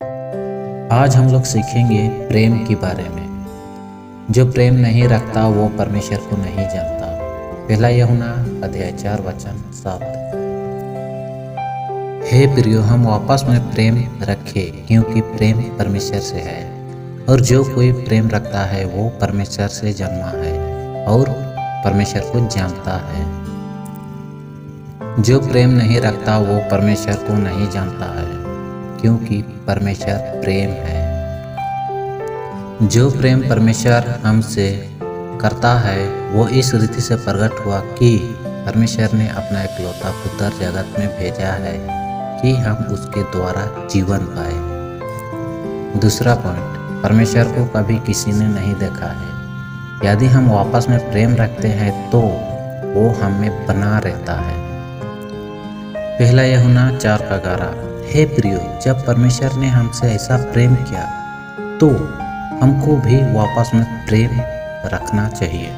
आज हम लोग सीखेंगे प्रेम के बारे में। जो प्रेम नहीं रखता वो परमेश्वर को नहीं जानता। पहला यूहन्ना अध्याय 4 वचन 7। हे प्रियो, हम आपस में प्रेम रखें क्योंकि प्रेम परमेश्वर से है, और जो कोई प्रेम रखता है वो परमेश्वर से जन्मा है और परमेश्वर को जानता है। जो प्रेम नहीं रखता वो परमेश्वर को नहीं जानता है, क्योंकि परमेश्वर प्रेम है। जो प्रेम परमेश्वर हमसे करता है वो इस रीति से प्रकट हुआ कि परमेश्वर ने अपना इकलौता पुत्र जगत में भेजा है कि हम उसके द्वारा जीवन पाए। दूसरा पॉइंट, परमेश्वर को कभी किसी ने नहीं देखा है। यदि हम आपस में प्रेम रखते हैं तो वो हम में बना रहता है। पहला यूहन्ना 4:11। हे प्रियो, जब परमेश्वर ने हमसे ऐसा प्रेम किया तो हमको भी वापस में प्रेम रखना चाहिए।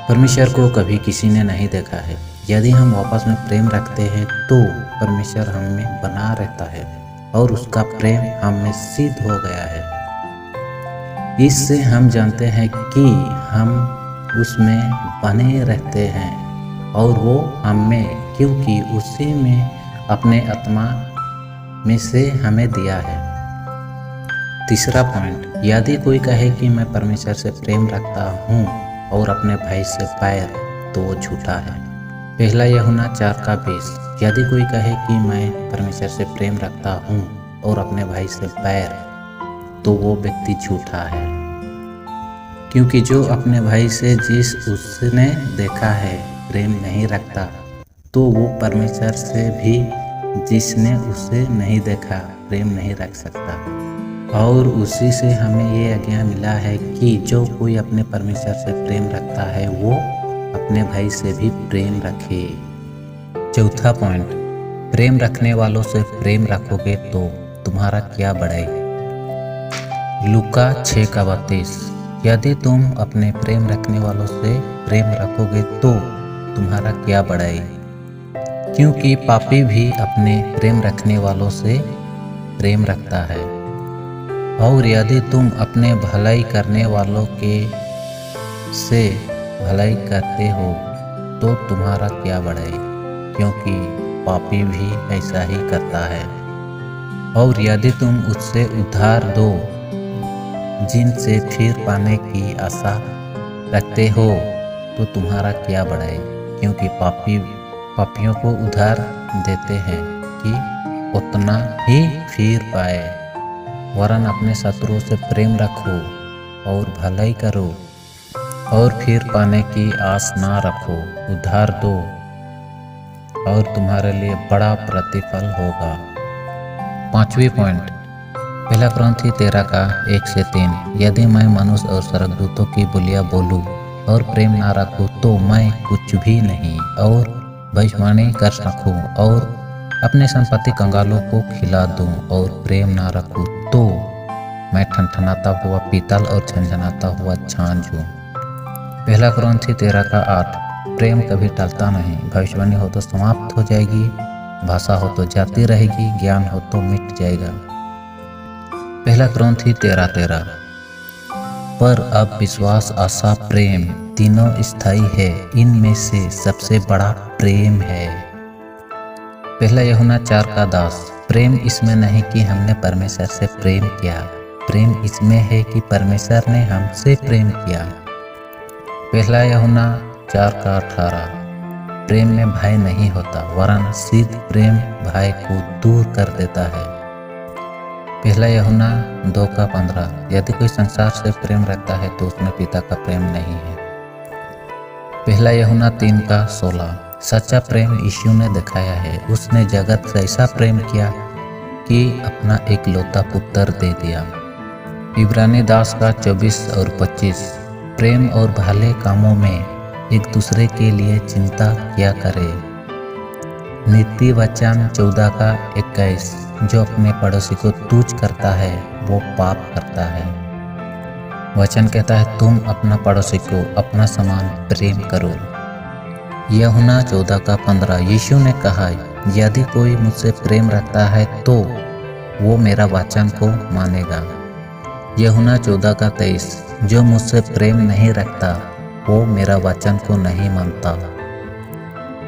परमेश्वर को कभी किसी ने नहीं देखा है। यदि हम वापस में प्रेम रखते हैं तो परमेश्वर हम में बना रहता है और उसका प्रेम हम में सिद्ध हो गया है। इससे हम जानते हैं कि हम उसमें बने रहते हैं और वो हम में, क्योंकि उसी में अपने आत्मा में से हमें दिया है। तीसरा पॉइंट, यदि कोई कहे कि मैं परमेश्वर से प्रेम रखता हूँ और अपने भाई से बैर, तो वो झूठा है। पहला यूहन्ना 4:20। यदि कोई कहे कि मैं परमेश्वर से प्रेम रखता हूँ और अपने भाई से बैर, तो वो व्यक्ति झूठा है, क्योंकि जो अपने भाई से जिस उसने देखा है प्रेम नहीं रखता, तो वो परमेश्वर से भी जिसने उसे नहीं देखा प्रेम नहीं रख सकता। और उसी से हमें ये आज्ञा मिला है कि जो कोई अपने परमेश्वर से प्रेम रखता है वो अपने भाई से भी प्रेम रखे। चौथा पॉइंट, प्रेम रखने वालों से प्रेम रखोगे तो तुम्हारा क्या बढ़ाई। लूका 6:32। यदि तुम अपने प्रेम रखने वालों से प्रेम रखोगे तो तुम्हारा क्या बढ़ाई, क्योंकि पापी भी अपने प्रेम रखने वालों से प्रेम रखता है। और यदि तुम अपने भलाई करने वालों के से भलाई करते हो तो तुम्हारा क्या बढ़ाई, क्योंकि पापी भी ऐसा ही करता है। और यदि तुम उससे उधार दो जिनसे फिर पाने की आशा रखते हो तो तुम्हारा क्या बढ़ाई, क्योंकि पापियों को उधार देते हैं कि उतना ही फिर पाए। वरन अपने शत्रुओं से प्रेम रखो और भलाई करो और फिर पाने की आस ना रखो। उधार दो और तुम्हारे लिए बड़ा प्रतिफल होगा। पांचवी पॉइंट, पहला कुरिन्थी 13:1-3। यदि मैं मनुष्य और स्वर्गदूतों की बोलियां बोलूं और प्रेम ना रखूं तो मैं कुछ भी नहीं, और भविष्यवाणी कर सकूं और अपने संपत्ति कंगालों को खिला दूं और प्रेम ना रखूं तो मैं ठनठनाता हुआ पीतल और झनझनाता हुआ झांझ हूँ। पहला कुरिन्थी 13:8। प्रेम कभी टलता नहीं। भविष्यवाणी हो तो समाप्त हो जाएगी, भाषा हो तो जाती रहेगी, ज्ञान हो तो मिट जाएगा। पहला कुरिन्थी 13:13। पर अब विश्वास, आशा, प्रेम तीनों स्थायी है, इनमें से सबसे बड़ा प्रेम है। पहला यूहन्ना 4:10। प्रेम इसमें नहीं कि हमने परमेश्वर से प्रेम किया, प्रेम इसमें है कि परमेश्वर ने हमसे प्रेम किया। पहला यूहन्ना 4:18। प्रेम में भय नहीं होता, वरन सिद्ध प्रेम भय को दूर कर देता है। पहला यूहन्ना 2:15। यदि कोई संसार से प्रेम रखता है तो उसमें पिता का प्रेम नहीं है। पहला यूहन्ना 3:16। सच्चा प्रेम यीशु ने दिखाया है। उसने जगत से ऐसा प्रेम किया कि अपना एकलौता पुत्र दे दिया। इब्रानी 10:24 और 25। प्रेम और भले कामों में एक दूसरे के लिए चिंता किया करे। नीति वचन 14:21। जो अपने पड़ोसी को तुच्छ करता है वो पाप करता है। वचन कहता है तुम अपना पड़ोसी को अपना समान प्रेम करो। यूहन्ना 14:15। यीशु ने कहा, यदि कोई मुझसे प्रेम रखता है तो वो मेरा वचन को मानेगा। यूहन्ना 14:23, जो मुझसे प्रेम नहीं रखता वो मेरा वचन को नहीं मानता।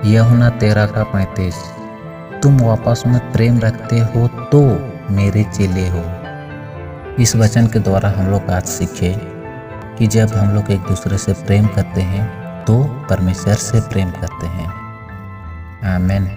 यूहन्ना 13:35, तुम आपस में प्रेम रखते हो तो मेरे चेले हो। इस वचन के द्वारा हम लोग आज सीखे कि जब हम लोग एक दूसरे से प्रेम करते हैं तो परमेश्वर से प्रेम करते हैं। आमीन।